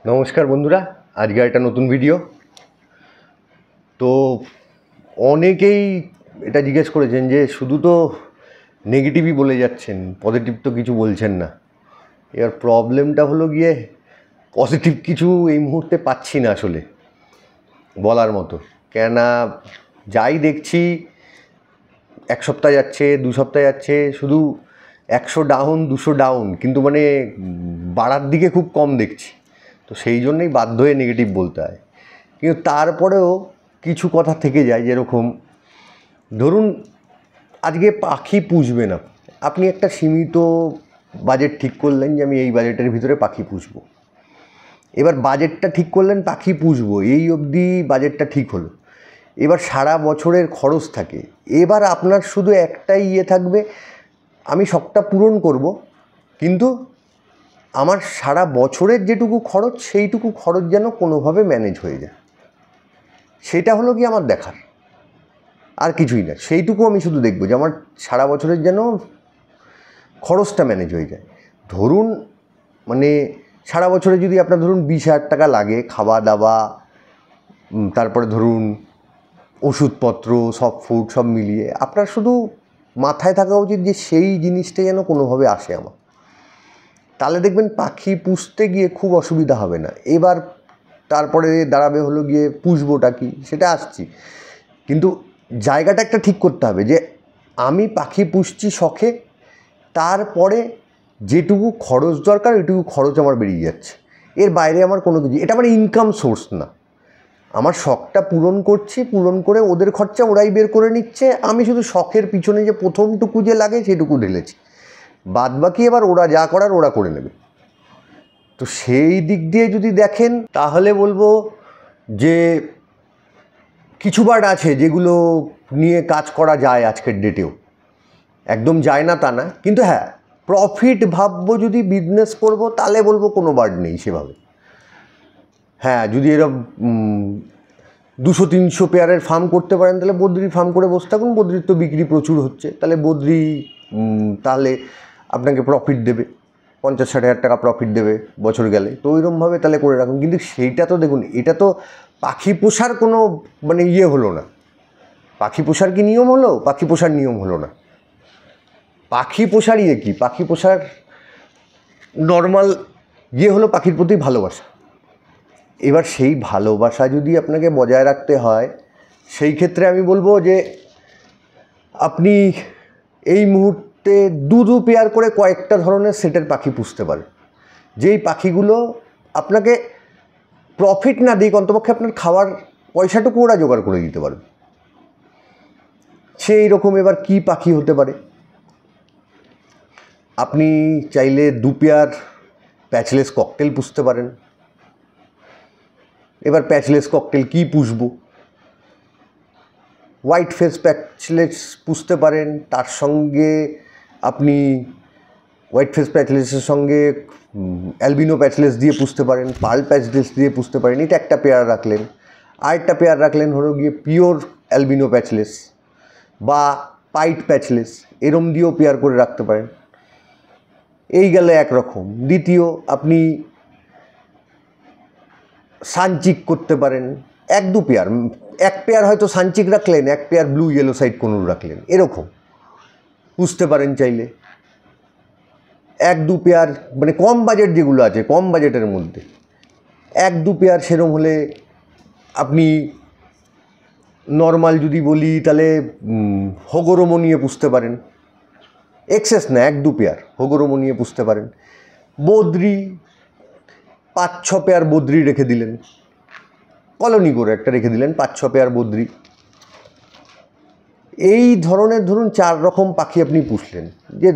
নমস্কার বন্ধুরা, আজকে একটা নতুন ভিডিও। তো অনেকেই এটা জিজ্ঞেস করেছেন যে শুধু তো নেগেটিভই বলে যাচ্ছেন, পজিটিভ তো কিছু বলছেন না। এবার প্রবলেমটা হলো গিয়ে পজিটিভ কিছু এই মুহূর্তে পাচ্ছি না আসলে বলার মতো। কেননা যাই দেখছি, এক সপ্তাহ যাচ্ছে, দু সপ্তাহ যাচ্ছে, শুধু 100 ডাউন 200 ডাউন, কিন্তু মানে বাড়ার দিকে খুব কম দেখছি। তো সেই জন্যই বাধ্য হয়ে নেগেটিভ বলতে হয়। কিন্তু তারপরেও কিছু কথা থেকে যায়, যেরকম ধরুন আজকে পাখি পুষবে না, আপনি একটা সীমিত বাজেট ঠিক করলেন যে আমি এই বাজেটের ভিতরে পাখি পুষবো। এবার বাজেটটা ঠিক করলেন পাখি পুষবো, এই অবধি বাজেটটা ঠিক হলো। এবার সারা বছরের খরচ থাকে। এবার আপনার শুধু একটাই থাকবে, আমি শখটা পূরণ করব, কিন্তু আমার সারা বছরের যেটুকু খরচ সেইটুকু খরচ যেন কোনোভাবে ম্যানেজ হয়ে যায়। সেটা হলো কি আমার দেখার, আর কিছুই না। সেইটুকু আমি শুধু দেখব যে আমার সারা বছরের যেন খরচটা ম্যানেজ হয়ে যায়। ধরুন মানে সারা বছরে যদি আপনার ধরুন 20,000 টাকা লাগে, খাওয়া দাওয়া, তারপরে ধরুন ওষুধপত্র, সব ফুড সব মিলিয়ে, আপনার শুধু মাথায় থাকা উচিত যে সেই জিনিসটা যেন কোনোভাবে আসে আমার। তাহলে দেখবেন পাখি পুষতে গিয়ে খুব অসুবিধা হবে না। এবার তারপরে দাঁড়াবে হলো গিয়ে পুষবোটা কি, সেটা আসছি। কিন্তু জায়গাটা একটা ঠিক করতে হবে যে আমি পাখি পুষছি শখে, তারপরে যেটুকু খরচ দরকার ওইটুকু খরচ আমার বেরিয়ে যাচ্ছে, এর বাইরে আমার কোনো কিছু, এটা আমার ইনকাম সোর্স না। আমার শখটা পূরণ করছি, পূরণ করে ওদের খরচা ওরাই বের করে নিচ্ছে, আমি শুধু শখের পিছনে যে প্রথমটুকু যে লাগে সেটুকু ঢেলেছি, বাদ বাকি এবার ওরা যা করার ওরা করে নেবে। তো সেই দিক দিয়ে যদি দেখেন তাহলে বলবো যে কিছু বার্ড আছে যেগুলো নিয়ে কাজ করা যায় আজকের ডেটেও, একদম যায় না তা না, কিন্তু হ্যাঁ প্রফিট ভাববো যদি বিজনেস করবো তাহলে বলবো কোনো বার্ড নেই সেভাবে। হ্যাঁ, যদি এরকম 200-300 পেয়ারের ফার্ম করতে পারেন তাহলে বদ্রি ফার্ম করে বসে থাকুন। বদ্রির তো বিক্রি প্রচুর হচ্ছে, তাহলে বদ্রি তাহলে আপনাকে প্রফিট দেবে, 50-60 হাজার টাকা প্রফিট দেবে বছর গেলে। তো ওইরকমভাবে তাহলে করে রাখুন। কিন্তু সেইটা তো দেখুন, এটা তো পাখি পোষার কোনো মানে হলো না। পাখি পোষার কি নিয়ম হলো? পাখি পোষার নিয়ম হলো না। পাখি পোষার কি, পাখি পোষার নর্মাল হলো পাখির প্রতি ভালোবাসা। এবার সেই ভালোবাসা যদি আপনাকে বজায় রাখতে হয়, সেই ক্ষেত্রে আমি বলবো যে আপনি এই মুহূর্তে দু পেয়ার করে কয়েকটা ধরনের সেটের পাখি পুষতে পারেন, যেই পাখিগুলো আপনাকে প্রফিট না দিক, অন্তপক্ষে আপনার খাওয়ার পয়সাটুকু ওরা জোগাড় করে দিতে পারবে। সেই রকম এবার কি পাখি হতে পারে? আপনি চাইলে 2 পেয়ার প্যাচলেস ককটেল পুষতে পারেন। এবার প্যাচলেস ককটেল কি পুষবো? হোয়াইট ফেস প্যাচলেস পুষতে পারেন, তার সঙ্গে আপনি হোয়াইট ফেস প্যাচলেসের সঙ্গে অ্যালবিনো প্যাচলেস দিয়ে পুষতে পারেন, পার্ল প্যাচলেস দিয়ে পুষতে পারেন। এটা একটা পেয়ার রাখলেন। আরেকটা পেয়ার রাখলেন হলো গিয়ে পিওর অ্যালবিনো প্যাচলেস বা পাইট প্যাচলেস, এরম দিয়েও পেয়ার করে রাখতে পারেন। এই গেল একরকম। দ্বিতীয়, আপনি সানচিক করতে পারেন 1-2 পেয়ার, এক পেয়ার হয়তো সানচিক রাখলেন, এক পেয়ার ব্লু ইয়েলো সাইড কোনুর রাখলেন, এরকম পুষতে পারেন চাইলে। 1-2 পেয়ার মানে কম বাজেট যেগুলো আছে, কম বাজেটের মধ্যে 1-2 পেয়ার সেরম হলে আপনি নর্মাল যদি বলি তাহলে হগরমো নিয়ে পুষতে পারেন। এক্সেস না, 1-2 পেয়ার হগরমো নিয়ে পুষতে পারেন। বদ্রি 5-6 পেয়ার বদ্রি রেখে দিলেন, কলোনি করে একটা রেখে দিলেন, 5-6 পেয়ার বদ্রি। এই ধরনের ধরুন 4 রকম পাখি আপনি পুষলেন, যে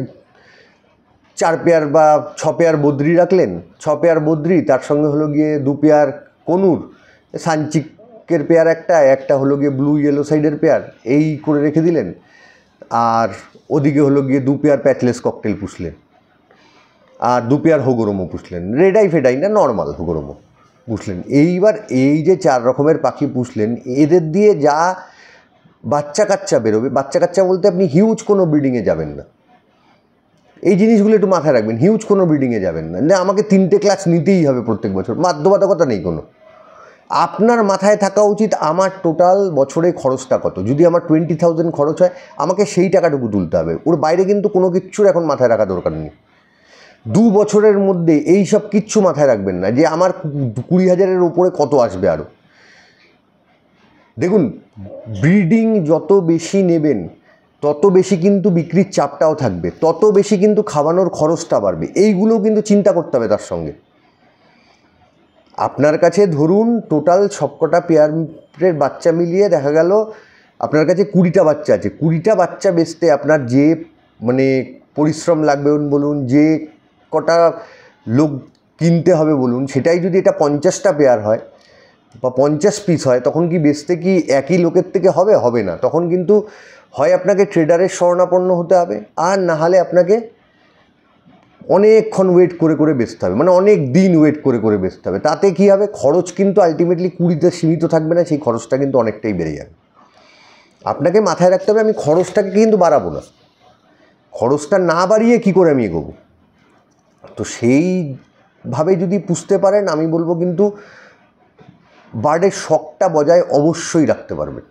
4 পেয়ার বা 6 পেয়ার বদ্রি রাখলেন, 6 পেয়ার বদ্রি, তার সঙ্গে হলো গিয়ে 2 পেয়ার কনুর, সানচিকের পেয়ার একটা হলো গিয়ে ব্লু ইয়েলো সাইডের পেয়ার, এই করে রেখে দিলেন। আর ওদিকে হলো গিয়ে 2 পেয়ার প্যাচলেস ককটেল পুষলেন, আর 2 পেয়ার হগরমো পুষলেন। রেডাই ফেডাই না, নর্মাল হগরমো পুষলেন। এইবার এই যে 4 রকমের পাখি পুষলেন, এদের দিয়ে যা বাচ্চা কাচ্চা বেরোবে, বাচ্চা কাচ্চা বলতে আপনি হিউজ কোনো ব্রিডিংয়ে যাবেন না, এই জিনিসগুলো একটু মাথায় রাখবেন। হিউজ কোনো ব্রিডিংয়ে যাবেন না, না আমাকে 3টে ক্লাস নিতেই হবে প্রত্যেক বছর, বাধ্যবাধকতা নেই কোনো। আপনার মাথায় থাকা উচিত আমার টোটাল বছরে খরচটা কত। যদি আমার 20,000 খরচ হয়, আমাকে সেই টাকাটুকু তুলতে হবে। ওর বাইরে কিন্তু কোনো কিচ্ছুর এখন মাথায় রাখা দরকার নেই। 2 বছরের মধ্যে এই সব কিচ্ছু মাথায় রাখবেন না যে আমার 20,000-এর উপরে কত আসবে আরও। দেখুন, ব্রিডিং যত বেশি নেবেন তত বেশি কিন্তু বিক্রির চাপটাও থাকবে, তত বেশি কিন্তু খাওয়ানোর খরচটা বাড়বে। এইগুলো কিন্তু চিন্তা করতে হবে তার সঙ্গে। আপনার কাছে ধরুন টোটাল সবকটা পেয়ারের বাচ্চা মিলিয়ে দেখা গেল আপনার কাছে 20টা বাচ্চা আছে। 20টা বাচ্চা বেচতে আপনার যে মানে পরিশ্রম লাগবে বলুন, যে কটা লোক কিনতে হবে বলুন, সেটাই যদি এটা 50টা পেয়ার হয় বা 50 পিস হয়, তখন কি বেচতে কি একই লোকের থেকে হবে? হবে না। তখন কিন্তু হয় আপনাকে ট্রেডারের শরণাপন্ন হতে হবে, আর না হলে আপনাকে অনেকক্ষণ ওয়েট করে করে বেচতে হবে, মানে অনেক দিন ওয়েট করে করে বেচতে হবে। তাতে কী হবে, খরচ কিন্তু আলটিমেটলি 20তে সীমিত থাকবে না, সেই খরচটা কিন্তু অনেকটাই বেড়ে যাবে। আপনাকে মাথায় রাখতে হবে আমি খরচটাকে কিন্তু বাড়াবো না, খরচটা না বাড়িয়ে কী করে আমি এগোবো। তো সেইভাবে যদি পুষতে পারেন, আমি বলবো কিন্তু বার্ডের শখটা বজায় অবশ্যই রাখতে পারবেন,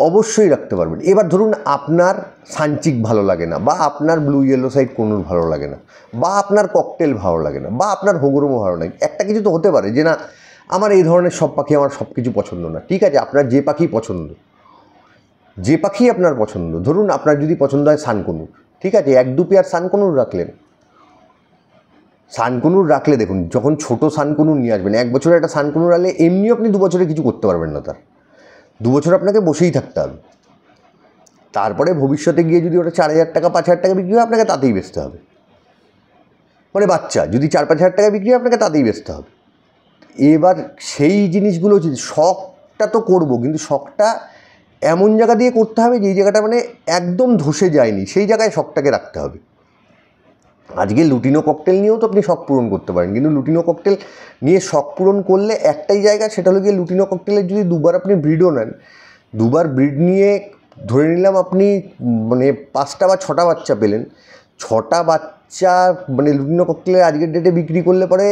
অবশ্যই রাখতে পারবেন। এবার ধরুন আপনার সানচিক ভালো লাগে না, বা আপনার ব্লু ইয়েলো সাইড কোনুর ভালো লাগে না, বা আপনার ককটেল ভালো লাগে না, বা আপনার হোগরমো ভালো লাগে। একটা কিছু তো হতে পারে যে না, আমার এই ধরনের সব পাখি আমার সব কিছু পছন্দ না। ঠিক আছে, আপনার যে পাখি পছন্দ, যে পাখি আপনার পছন্দ, ধরুন আপনার যদি পছন্দ হয় সানকনুর, ঠিক আছে, 1-2 পেয়ার সানকনুর রাখলেন। সানকনুর রাখলে দেখুন, যখন ছোটো সানকনুর নিয়ে আসবেন, 1 বছরে একটা সানকনুর আনলে এমনিও আপনি 2 বছরে কিছু করতে পারবেন না, তার 2 বছর আপনাকে বসেই থাকতে হবে। তারপরে ভবিষ্যতে গিয়ে যদি ওটা 4,000 টাকা 5,000 টাকা বিক্রি হয়, আপনাকে তাতেই বেচতে হবে। মানে বাচ্চা যদি 4-5 হাজার টাকা বিক্রি হয়, আপনাকে তাতেই বেচতে হবে। এবার সেই জিনিসগুলো শখটা তো করবো, কিন্তু শখটা এমন জায়গা দিয়ে করতে হবে যেই জায়গাটা মানে একদম ধসে যায়নি, সেই জায়গায় শখটাকে রাখতে হবে। আজকে লুটিনো ককটেল নিয়েও তো আপনি শখ পূরণ করতে পারেন, কিন্তু লুটিনো ককটেল নিয়ে শখ পূরণ করলে একটাই জায়গা, সেটা হলো গিয়ে লুটিনো ককটেলের যদি 2বার আপনি ব্রিডও নেন, 2বার ব্রিড নিয়ে ধরে নিলাম আপনি মানে 5টা বা 6টা বাচ্চা পেলেন। 6টা বাচ্চা মানে লুটিনো ককটেলের আজকের ডেটে বিক্রি করলে পরে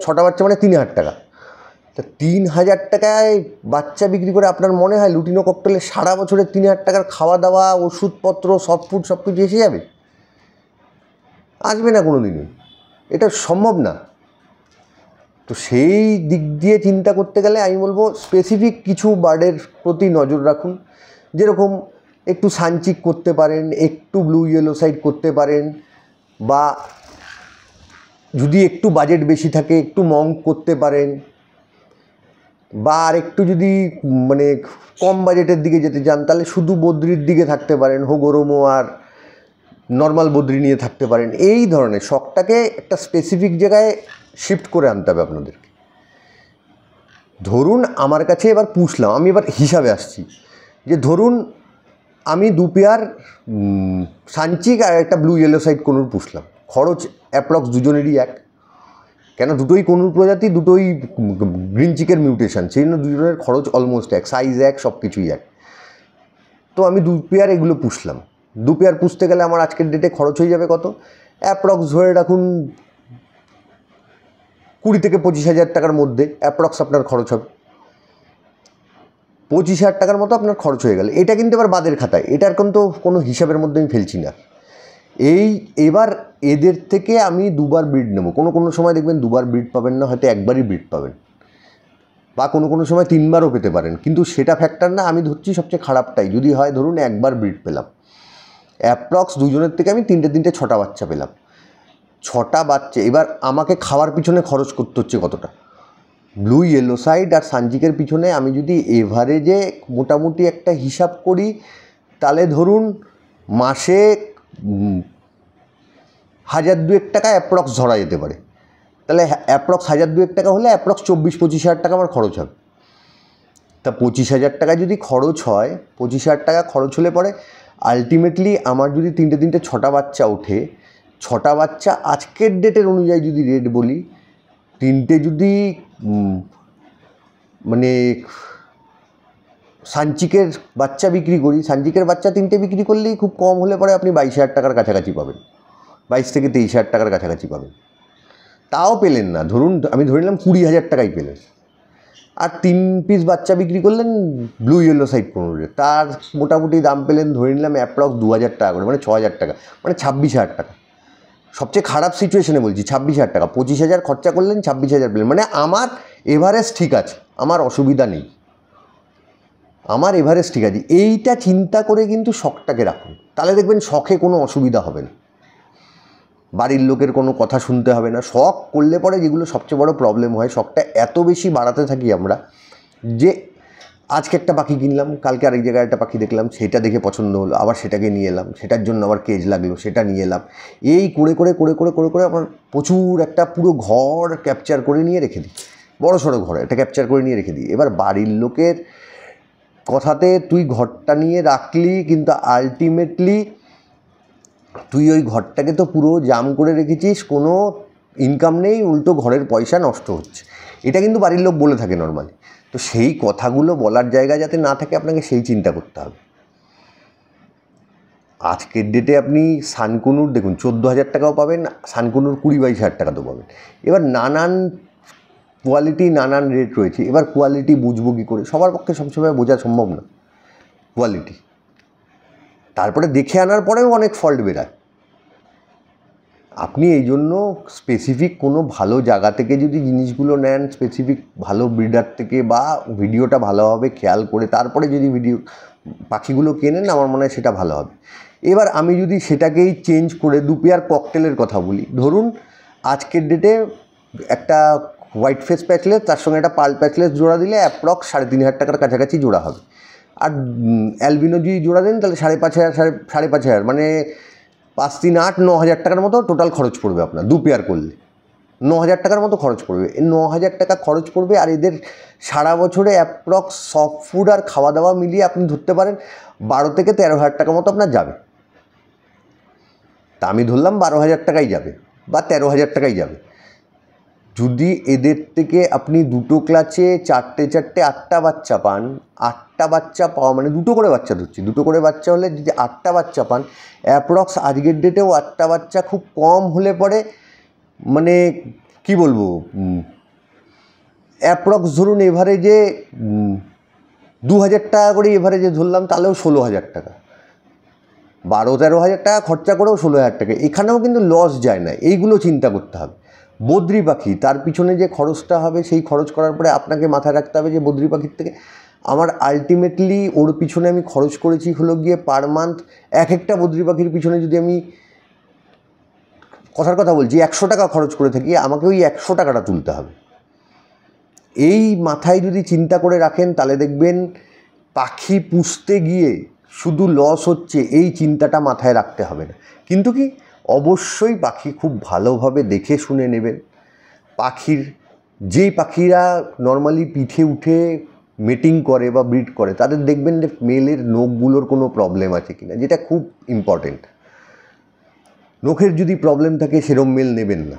6টা বাচ্চা মানে 3,000 টাকা। তা 3,000 টাকায় বাচ্চা বিক্রি করে আপনার মনে হয় লুটিনো ককটেলে সারা বছরে 3,000 টাকার খাওয়া দাওয়া, ওষুধপত্র, সফট ফুড সব কিছু এসে যাবে? আসবে না কোনো দিনই, এটা সম্ভব না। তো সেই দিক দিয়ে চিন্তা করতে গেলে আমি বলবো স্পেসিফিক কিছু বার্ডের প্রতি নজর রাখুন। যেরকম একটু সানচিক করতে পারেন, একটু ব্লু ইয়েলো সাইড করতে পারেন, বা যদি একটু বাজেট বেশি থাকে একটু মঙ্ক করতে পারেন, বা আর একটু যদি মানে কম বাজেটের দিকে যেতে চান তাহলে শুধু বদ্রির দিকে থাকতে পারেন, হোগরমো আর নর্মাল বদ্রি নিয়ে থাকতে পারেন। এই ধরনের শখটাকে একটা স্পেসিফিক জায়গায় শিফট করে আনতে হবে আপনাদেরকে। ধরুন আমার কাছে এবার পুষলাম, আমি এবার হিসাবে আসছি যে ধরুন আমি 2 পেয়ার সানচিক আর একটা ব্লু ইয়েলো সাইড কনুর পুষলাম, খরচ অ্যাপ্রক্স দুজনেরই এক, কেন দুটোই কনুর প্রজাতি, দুটোই গ্রিন চিকের মিউটেশন, সেই জন্য দুজনের খরচ অলমোস্ট এক, সাইজ এক, সব কিছুই এক। তো আমি 2 পেয়ার এগুলো পুষলাম। 2 পেয়ার পুষতে গেলে আমার আজকের ডেটে খরচ হয়ে যাবে কত, অ্যাপ্রক্স ধরে রাখুন 20 থেকে 25,000 টাকার মধ্যে অ্যাপ্রক্স আপনার খরচ হবে। 25,000 টাকার মতো আপনার খরচ হয়ে গেল। এটা কিন্তু এবার বাদের খাতায়, এটার কিন্তু কোনো হিসাবের মধ্যে আমি ফেলছি না। এবার এদের থেকে আমি 2বার ব্রিড নেবো। কোনো সময় দেখবেন 2বার ব্রিড পাবেন না, হয়তো একবারই ব্রিড পাবেন, বা কোনো সময় 3বারও পেতে পারেন, কিন্তু সেটা ফ্যাক্টর না। আমি ধরছি সবচেয়ে খারাপটাই যদি হয়, ধরুন একবার ব্রিড পেলাম, অ্যাপ্রক্স দুজনের থেকে আমি 6টা বাচ্চা পেলাম। 6টা বাচ্চা এবার আমাকে খাওয়ার পিছনে খরচ করতে হচ্ছে কতটা, ব্লু ইয়েলো সাইড আর সানচিকের পিছনে আমি যদি এভারেজে মোটামুটি একটা হিসাব করি, তাহলে ধরুন মাসে 1,000-2,000 টাকা অ্যাপ্রক্স ধরা যেতে পারে। তাহলে অ্যাপ্রক্স 1,000-2,000 টাকা হলে অ্যাপ্রক্স 24-25,000 টাকা আমার খরচ হবে। তা 25,000 টাকা যদি খরচ হয়, 25,000 টাকা খরচ হলে পরে আলটিমেটলি আমার যদি 6টা বাচ্চা ওঠে, 6টা বাচ্চা আজকের ডেটের অনুযায়ী যদি রেট বলি, 3টে যদি মানে সানচিকের বাচ্চা বিক্রি করি, সানচিকের বাচ্চা 3টে বিক্রি করলেই খুব কম হলে পরে আপনি 22,000 টাকার কাছাকাছি পাবেন, 22 থেকে 23,000 টাকার কাছাকাছি পাবেন। তাও পেলেন না, ধরুন আমি ধরে নিলাম 20,000 টাকাই পেলেন, আর 3 পিস বাচ্চা বিক্রি করলেন ব্লু ইয়েলো সাইড কোনোর, তার মোটামুটি দাম পেলেন ধরে নিলাম অ্যাপ্রক্স 2,000 টাকা করে, মানে 6,000 টাকা, মানে 26,000 টাকা। সবচেয়ে খারাপ সিচুয়েশনে বলছি 26,000 টাকা, 25,000 খরচা করলেন, 26,000 পেলেন, মানে আমার এভারেজ ঠিক আছে, আমার অসুবিধা নেই, আমার এভারেজ ঠিক আছে। এইটা চিন্তা করে কিন্তু শখটাকে রাখুন, তাহলে দেখবেন শখে কোনো অসুবিধা হবে না, বাড়ির লোকের কোনো কথা শুনতে হবে না। শখ করলে পরে যেগুলো সবচেয়ে বড় প্রবলেম হয়, শখটা এত বেশি বাড়াতে থাকি আমরা যে আজকে একটা পাখি কিনলাম, কালকে আরেক জায়গায় একটা পাখি দেখলাম, সেটা দেখে পছন্দ হলো, আবার সেটাকে নিয়ে এলাম, সেটার জন্য আবার কেজ লাগলো, সেটা নিয়ে এলাম, এই করে করে করে করে করে করে আমার প্রচুর একটা পুরো ঘর ক্যাপচার করে নিয়ে রেখে দিই, বড় সড়ো ঘর এটা ক্যাপচার করে নিয়ে রেখে দিই। এবার বাড়ির লোকের কথাতে তুই ঘরটা নিয়ে রাখলি, কিন্তু আলটিমেটলি তুই ওই ঘরটাকে তো পুরো জাম করে রেখেছিস, কোনো ইনকাম নেই, উল্টো ঘরের পয়সা নষ্ট হচ্ছে, এটা কিন্তু বাড়ির লোক বলে থাকে নর্মালি। তো সেই কথাগুলো বলার জায়গা যাতে না থাকে, আপনাকে সেই চিন্তা করতে হবে। আজকের ডেটে আপনি সানকুনুর দেখুন 14,000 টাকাও পাবেন, সানকুনুর 20-22,000 টাকাতেও পাবেন। এবার নানান কোয়ালিটি নানান রেট রয়েছে, এবার কোয়ালিটি বুঝবো কী করে? সবার পক্ষে সবসময় বোঝা সম্ভব না কোয়ালিটি, তারপরে দেখে আনার পরেও অনেক ফল্ট বেরায়। আপনি এই জন্য স্পেসিফিক কোনো ভালো জায়গা থেকে যদি জিনিসগুলো নেন, স্পেসিফিক ভালো ব্রিডার থেকে, বা ভিডিওটা ভালোভাবে খেয়াল করে তারপরে যদি পাখিগুলো কেনেন, আমার মনে হয় সেটা ভালো হবে। এবার আমি যদি সেটাকেই চেঞ্জ করে 2 পেয়ার ককটেলের কথা বলি, ধরুন আজকের ডেটে একটা হোয়াইট ফেস প্যাচলেস, তার সঙ্গে একটা পার্ল প্যাচলেস জোড়া দিলে অ্যাপ্রক্স 3,500 টাকার কাছাকাছি জোড়া হবে। আর অ্যালবিনো যদি জোড়া দেন তাহলে 5,500 5,500, মানে 5 3 8 9,000 টাকার মতো টোটাল খরচ পড়বে আপনার 2 পেয়ার করলে, 9,000 টাকার মতো খরচ পড়বে। এই 9,000 টাকা খরচ পড়বে, আর এদের সারা বছরে অ্যাপ্রক্স সফট ফুড আর খাওয়া দাওয়া মিলিয়ে আপনি ধরতে পারেন 12 থেকে 13,000 টাকা মতো আপনার যাবে। তা আমি ধরলাম 12,000 টাকাই যাবে বা 13,000 টাকাই যাবে। যদি এদের থেকে আপনি 2টো ক্লাচে 4টে 8টা বাচ্চা পান, 8টা বাচ্চা পাওয়া মানে 2টো করে বাচ্চা ধরছি, 2টো করে বাচ্চা হলে যদি 8টা বাচ্চা পান, অ্যাপ্রক্স আজকের ডেটেও 8টা বাচ্চা খুব কম হলে পরে, মানে কি বলবো, অ্যাপ্রক্স ধরুন এভারেজে 2,000 টাকা করে এভারেজে ধরলাম, তাহলেও 16,000 টাকা, 12-13,000 টাকা খরচা করেও 16,000 টাকা, এখানেও কিন্তু লস যায় না। এইগুলো চিন্তা করতে হবে। বদ্রি পাখি, তার পিছনে যে খরচটা হবে, সেই খরচ করার পরে আপনাকে মাথায় রাখতে হবে যে বদ্রি পাখির থেকে আমার আলটিমেটলি ওর পিছনে আমি খরচ করেছি হলো গিয়ে পার মান্থ, এক একটা বদ্রি পাখির পিছনে যদি আমি কথার কথা বলছি 100 টাকা খরচ করে থাকি, আমাকে ওই 100 টাকাটা তুলতে হবে। এই মাথায় যদি চিন্তা করে রাখেন, তাহলে দেখবেন পাখি পুষতে গিয়ে শুধু লস হচ্ছে, এই চিন্তাটা মাথায় রাখতে হবে না। কিন্তু কি, অবশ্যই পাখি খুব ভালোভাবে দেখে শুনে নেবেন। পাখির যেই পাখিরা নর্মালি পিঠে উঠে মেটিং করে বা ব্রিড করে, তাদের দেখবেন যে মেলের নখগুলোর কোনো প্রবলেম আছে কিনা, যেটা খুব ইম্পর্টেন্ট। নখের যদি প্রবলেম থাকে সেরম মেল নেবেন না।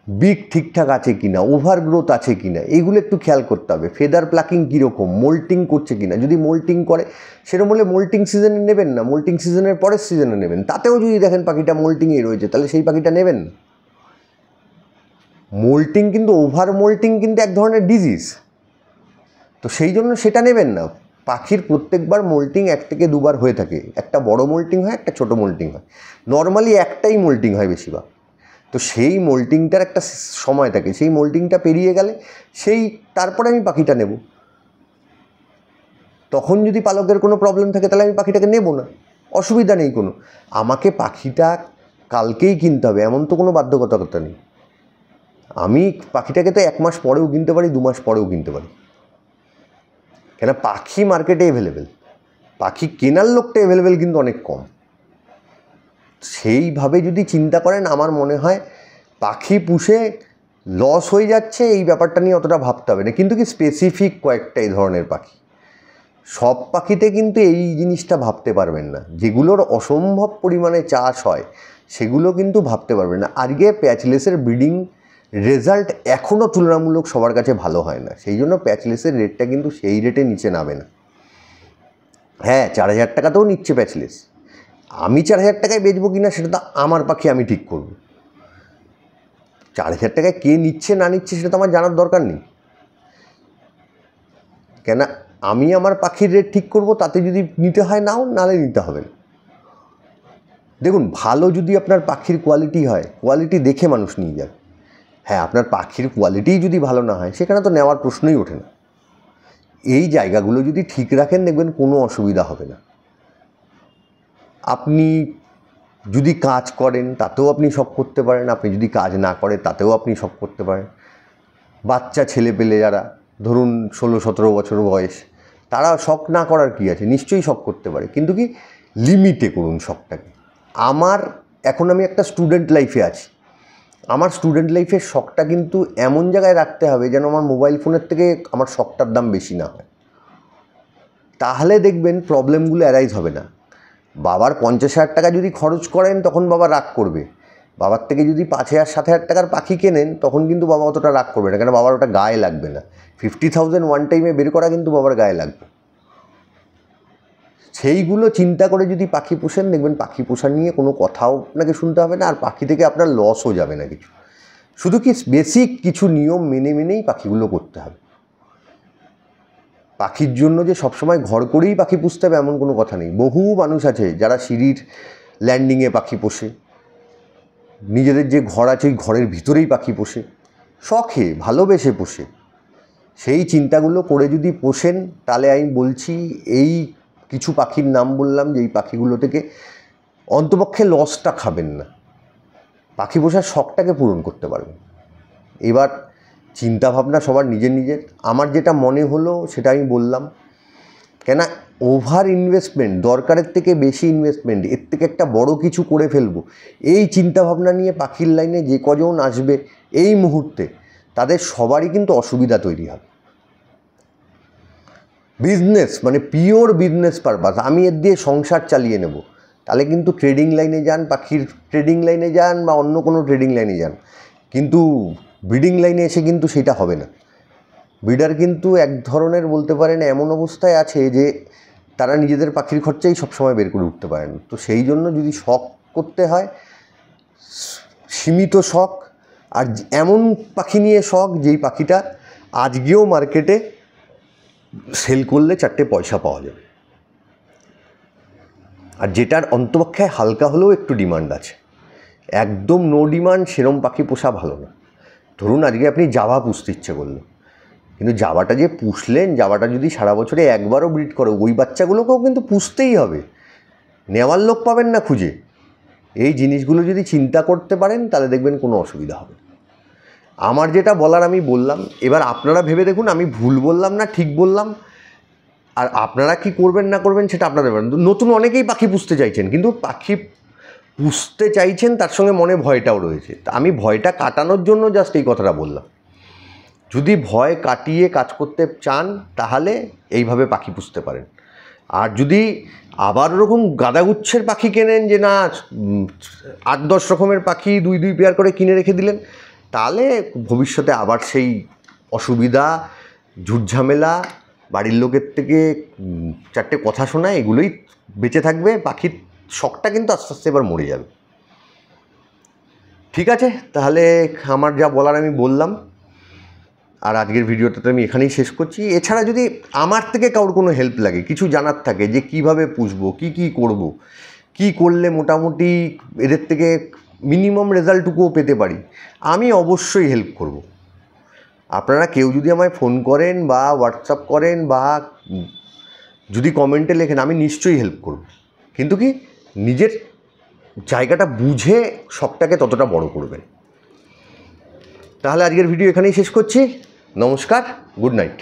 বিগ ঠিকঠাক আছে কিনা, ওভার গ্রোথ আছে কিনা, এইগুলো একটু খেয়াল করতে হবে। ফেদার প্লাকিং কীরকম, মোল্টিং করছে কিনা, যদি মোল্টিং করে সেরকম হলে মোল্টিং সিজনে নেবেন না, মোল্টিং সিজনের পরের সিজনে নেবেন। তাতেও যদি দেখেন পাখিটা মোল্টিংয়ে রয়েছে, তাহলে সেই পাখিটা নেবেন না। মোল্টিং কিন্তু, ওভার মোল্টিং কিন্তু এক ধরনের ডিজিজ, তো সেই জন্য সেটা নেবেন না। পাখির প্রত্যেকবার মোল্টিং 1 থেকে 2 বার হয়ে থাকে, একটা বড় মোল্টিং হয়, একটা ছোটো মোল্টিং হয়, নর্মালি একটাই মোল্টিং হয় বেশিরভাগ। তো সেই মোল্টিংটার একটা সময় থাকে, সেই মোল্টিংটা পেরিয়ে গেলে তারপরে আমি পাখিটা নেব। তখন যদি পালকের কোনো প্রবলেম থাকে, তাহলে আমি পাখিটাকে নেব না, অসুবিধা নেই কোনো। আমাকে পাখিটা কালকেই কিনতে হবে এমন তো কোনো বাধ্যবাধকতা নেই। আমি পাখিটাকে তো 1 মাস পরেও কিনতে পারি, 2 মাস পরেও কিনতে পারি, কেন পাখি মার্কেটে অ্যাভেলেবেল, পাখি কেনার লোকটা অ্যাভেলেবেল কিন্তু অনেক কম। সেইভাবে যদি চিন্তা করেন, আমার মনে হয় পাখি পুষে লস হয়ে যাচ্ছে এই ব্যাপারটা নিয়ে অতটা ভাবতে হবে না। কিন্তু কি, স্পেসিফিক কয়েকটা এই ধরনের পাখি, সব পাখিতে কিন্তু এই জিনিসটা ভাবতে পারবেন না। যেগুলোর অসম্ভব পরিমাণে চাষ হয় সেগুলো কিন্তু ভাবতে পারবেন না। আজকে প্যাচলেসের ব্রিডিং রেজাল্ট এখনও তুলনামূলক সবার কাছে ভালো হয় না, সেই জন্য প্যাচলেসের রেটটা কিন্তু সেই রেটে নিচে নামে না। হ্যাঁ, 4,000 টাকাতেও নিচ্ছে প্যাচলেস, আমি 4,000 টাকায় বেচবো কিনা সেটা তো আমার পাখি আমি ঠিক করব। 4,000 টাকায় কে নিচ্ছে না নিচ্ছে সেটা তো আমার জানার দরকার নেই, কেন আমি আমার পাখির রেট ঠিক করব, তাতে যদি নিতে হয় নাও, নালে নিতে হবে না। দেখুন, ভালো যদি আপনার পাখির কোয়ালিটি হয়, কোয়ালিটি দেখে মানুষ নিয়ে যাবে। হ্যাঁ, আপনার পাখির কোয়ালিটিই যদি ভালো না হয়, সেখানে তো নেওয়ার প্রশ্নই ওঠে না। এই জায়গাগুলো যদি ঠিক রাখেন, দেখবেন কোনো অসুবিধা হবে না। আপনি যদি কাজ করেন তাতেও আপনি শখ করতে পারেন, আপনি যদি কাজ না করেন তাতেও আপনি শখ করতে পারেন। বাচ্চা ছেলে পেলে যারা ধরুন 16-17 বছর বয়স, তারা শখ না করার কি আছে, নিশ্চয়ই শখ করতে পারে, কিন্তু কি লিমিটে করুন শখটাকে। এখন আমি একটা স্টুডেন্ট লাইফে আছি, আমার স্টুডেন্ট লাইফের শখটা কিন্তু এমন জায়গায় রাখতে হবে যেন আমার মোবাইল ফোনের থেকে আমার শখটার দাম বেশি না হয়, তাহলে দেখবেন প্রবলেমগুলো অ্যারাইজ হবে না। বাবার 50,000 টাকা যদি খরচ করেন, তখন বাবা রাগ করবে। বাবার থেকে যদি 5,000-7,000 টাকার পাখি কেনেন, তখন কিন্তু বাবা অতটা রাগ করবে না, কেন বাবার ওটা গায়ে লাগবে না। 50,000 ওয়ান টাইমে বের করা কিন্তু বাবার গায়ে লাগবে। সেইগুলো চিন্তা করে যদি পাখি পোষেন, দেখবেন পাখি পোষা নিয়ে কোনো কথাও আপনাকে শুনতে হবে না, আর পাখি থেকে আপনার লসও যাবে না কিছু। শুধু কি বেসিক কিছু নিয়ম মেনেই পাখিগুলো করতে হবে। পাখির জন্য যে সবসময় ঘর করেই পাখি পুষতে হবে এমন কোনো কথা নেই। বহু মানুষ আছে যারা সিঁড়ির ল্যান্ডিংয়ে পাখি পোষে, নিজেদের যে ঘর আছে ওই ঘরের ভিতরেই পাখি পোষে, শখে ভালোবেসে পোষে। সেই চিন্তাগুলো করে যদি পোষেন, তাহলে আমি বলছি, এই কিছু পাখির নাম বললাম যে এই পাখিগুলো থেকে অন্তপক্ষে লসটা খাবেন না, পাখি পোষার শখটাকে পূরণ করতে পারবেন। এবার চিন্তাভাবনা সবার নিজের। আমার যেটা মনে হলো সেটা আমি বললাম, কেন ওভার ইনভেস্টমেন্ট, দরকারের থেকে বেশি ইনভেস্টমেন্ট, এর থেকে একটা বড় কিছু করে ফেলবো, এই চিন্তাভাবনা নিয়ে পাখির লাইনে যে কজন আসবে এই মুহূর্তে, তাদের সবারই কিন্তু অসুবিধা তৈরি হবে। বিজনেস মানে পিওর বিজনেস পারপাস, আমি এর দিয়ে সংসার চালিয়ে নেব, তাহলে কিন্তু ট্রেডিং লাইনে যান, পাখির ট্রেডিং লাইনে যান বা অন্য কোনো ট্রেডিং লাইনে যান, কিন্তু ব্রিডিং লাইনে এসে কিন্তু সেটা হবে না। ব্রিডার কিন্তু এক ধরনের বলতে পারেন এমন অবস্থায় আছে যে তারা নিজেদের পাখির খরচাই সবসময় বের করে উঠতে পারেন। তো সেই জন্য যদি শখ করতে হয়, সীমিত শখ, আর এমন পাখি নিয়ে শখ যেই পাখিটা আজকেও মার্কেটে সেল করলে 4টে পয়সা পাওয়া যাবে, আর যেটার অন্তপক্ষে হালকা হলেও একটু ডিমান্ড আছে। একদম নো ডিমান্ড সেরম পাখি পোষা ভালো না। ধরুন আজকে আপনি জাভা পুষতে ইচ্ছে করলো, কিন্তু জাভাটা যে পুষলেন, জাভাটা যদি সারা বছরে একবারও ব্রিড করে, ওই বাচ্চাগুলোকেও কিন্তু পুষতেই হবে, নেওয়ার লোক পাবেন না খুঁজে। এই জিনিসগুলো যদি চিন্তা করতে পারেন, তাহলে দেখবেন কোনো অসুবিধা হবে। আমার যেটা বলার আমি বললাম, এবার আপনারা ভেবে দেখুন আমি ভুল বললাম না ঠিক বললাম, আর আপনারা কি করবেন না করবেন সেটা আপনাদের ব্যাপার। নতুন অনেকেই পাখি পুষতে চাইছেন, কিন্তু পাখি পুষতে চাইছেন তার সঙ্গে মনে ভয়টাও রয়েছে। তা আমি ভয়টা কাটানোর জন্য জাস্ট এই কথাটা বললাম। যদি ভয় কাটিয়ে কাজ করতে চান, তাহলে এইভাবে পাখি পুষতে পারেন। আর যদি আবার ওরকম গাদাগুচ্ছের পাখি কেনেন, যে না 8-10 রকমের পাখি 2 পেয়ার করে কিনে রেখে দিলেন, তাহলে ভবিষ্যতে আবার সেই অসুবিধা, ঝুটঝামেলা, বাড়ির লোকের থেকে 4টে কথা শোনা, এগুলোই বেঁচে থাকবে। পাখির শখটা কিন্তু আস্তে আস্তে এবার মরে যাবে। ঠিক আছে, তাহলে আমার যা বলার আমি বললাম, আর আজকের ভিডিওটা তো আমি এখানেই শেষ করছি। এছাড়া যদি আমার থেকে কারোর কোনো হেল্প লাগে, কিছু জানার থাকে যে কিভাবে পুষবো, কি করব, কি করলে মোটামুটি এদের থেকে মিনিমাম রেজাল্টটুকুও পেতে পারি, আমি অবশ্যই হেল্প করব। আপনারা কেউ যদি আমায় ফোন করেন বা হোয়াটসঅ্যাপ করেন বা যদি কমেন্টে লেখেন, আমি নিশ্চয়ই হেল্প করব। কিন্তু কি নিজের জায়গাটা বুঝে শখটাকে ততটা বড় করবেন। তাহলে আজকের ভিডিও এখানেই শেষ করছি। নমস্কার, গুড নাইট।